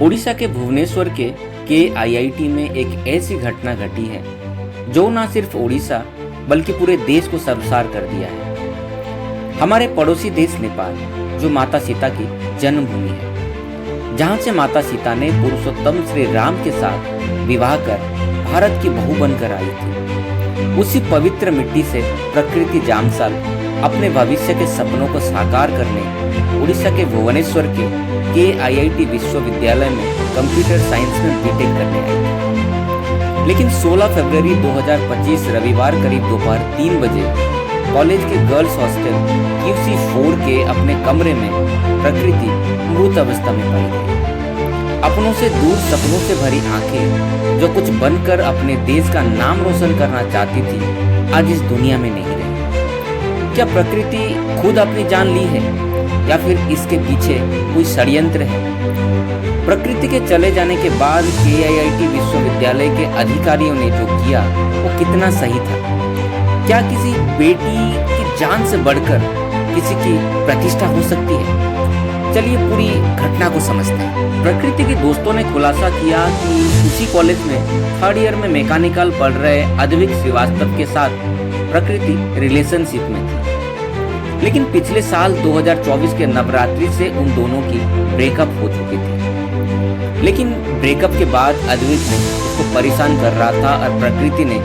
उड़ीसा के भुवनेश्वर के KIIT में एक ऐसी घटना घटी है जो न सिर्फ उड़ीसा बल्कि पूरे देश को शर्मसार कर दिया है। हमारे पड़ोसी देश नेपाल, जो माता सीता की जन्मभूमि है, जहां से माता सीता ने पुरुषोत्तम श्री राम के साथ विवाह कर भारत की बहू बनकर आई थी, उसी पवित्र मिट्टी से प्रकृति जामसाल अपने भविष्य के सपनों को साकार करने उड़ीसा के भुवनेश्वर के KIIT विश्वविद्यालय में कंप्यूटर साइंस में बीटेक करने आई थी। लेकिन 16 फरवरी 2025 रविवार करीब दोपहर 3 बजे कॉलेज के गर्ल्स हॉस्टल QC4 के अपने कमरे में प्रकृति मृत अवस्था में पाई गई। अपनों से दूर सपनों से भरी आंखें जो कुछ बनकर अपने देश का नाम रोशन करना चाहती थी, आज इस दुनिया में नहीं रही। क्या प्रकृति खुद अपनी जान ली है या फिर इसके पीछे कोई षड्यंत्र है? प्रकृति के चले जाने के बाद KIIT विश्वविद्यालय के अधिकारियों ने जो किया वो कितना सही था? क्या किसी बेटी की जान से बढ़कर किसी की प्रतिष्ठा हो सकती है? चलिए पूरी घटना को समझते हैं। प्रकृति के दोस्तों ने खुलासा किया कि उसी कॉलेज में 3rd ईयर में मैकेनिकल पढ़ रहे अद्विक श्रीवास्तव के साथ प्रकृति रिलेशनशिप में थी, लेकिन पिछले साल 2024 के नवरात्रि से उन दोनों की ब्रेकअप हो चुकी थी। लेकिन ब्रेकअप के बाद अद्विक ने उसको परेशान कर रहा था और प्रकृति ने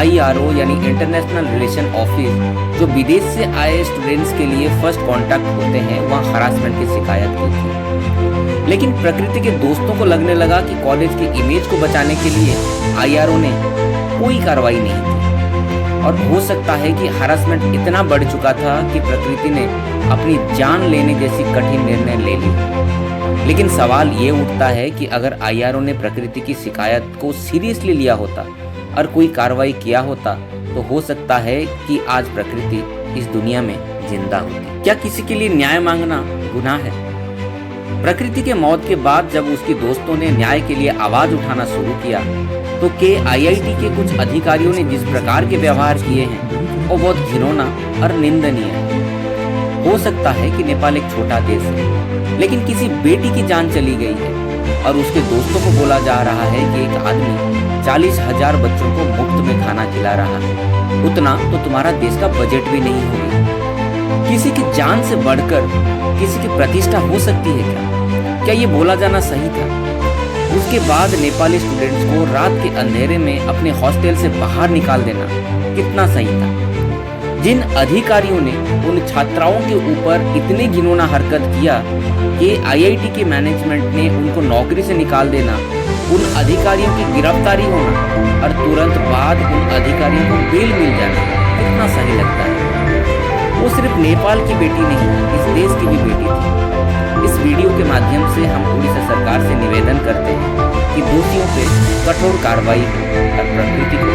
IRO यानी इंटरनेशनल रिलेशन ऑफिस, जो विदेश से आए स्टूडेंट्स के लिए फर्स्ट कांटेक्ट होते हैं, वहाँ हरासमेंट की शिकायत की थी। लेकिन प्रकृति के दोस्तों को लगने लगा कि कॉलेज की इमेज को बचाने के लिए IRO ने कोई कार्रवाई नहीं की और हो सकता है कि हरासमेंट इतना बढ़ चुका था कि प्रकृति ने अपनी जान लेने जैसी कठिन निर्णय ले ली। लेकिन सवाल ये उठता है कि अगर IRO ने प्रकृति की शिकायत को सीरियसली लिया होता और कोई कार्रवाई किया होता तो हो सकता है कि आज प्रकृति इस दुनिया में जिंदा होती। क्या किसी के लिए न्याय मांगना गुनाह है? प्रकृति के मौत के बाद जब उसके दोस्तों ने न्याय के लिए आवाज उठाना शुरू किया तो KIIT के कुछ अधिकारियों ने जिस प्रकार के व्यवहार किए हैं वो बहुत घिनौना और निंदनीय है। हो सकता है कि नेपाल एक छोटा देश है, लेकिन किसी बेटी की जान चली गई है और उसके दोस्तों को बोला जा रहा है कि एक आदमी 40,000 बच्चों को मुफ्त में खाना खिला रहा है। उतना तो तुम्हारा देश का बजट भी नहीं होगा। किसी की जान से बढ़कर किसी की प्रतिष्ठा हो सकती है क्या ये बोला जाना सही था? उसके बाद नेपाली स्टूडेंट्स को रात के अंधेरे में अपने हॉस्टल से बाहर निकाल देना कितना सही था? जिन अधिकारियों ने उन छात्राओं के ऊपर इतनी घिनौना हरकत किया कि IIT के मैनेजमेंट ने उनको नौकरी से निकाल देना, उन अधिकारियों की गिरफ्तारी होना और तुरंत बाद उन अधिकारियों को बेल मिल जाना कितना सही लगता है। वो सिर्फ नेपाल की बेटी नहीं, इस देश की भी बेटी थी। इस वीडियो के माध्यम से हम उड़ीसा सरकार से निवेदन करते हैं कि दोषियों पे कठोर कार्रवाई हो और प्रकृति को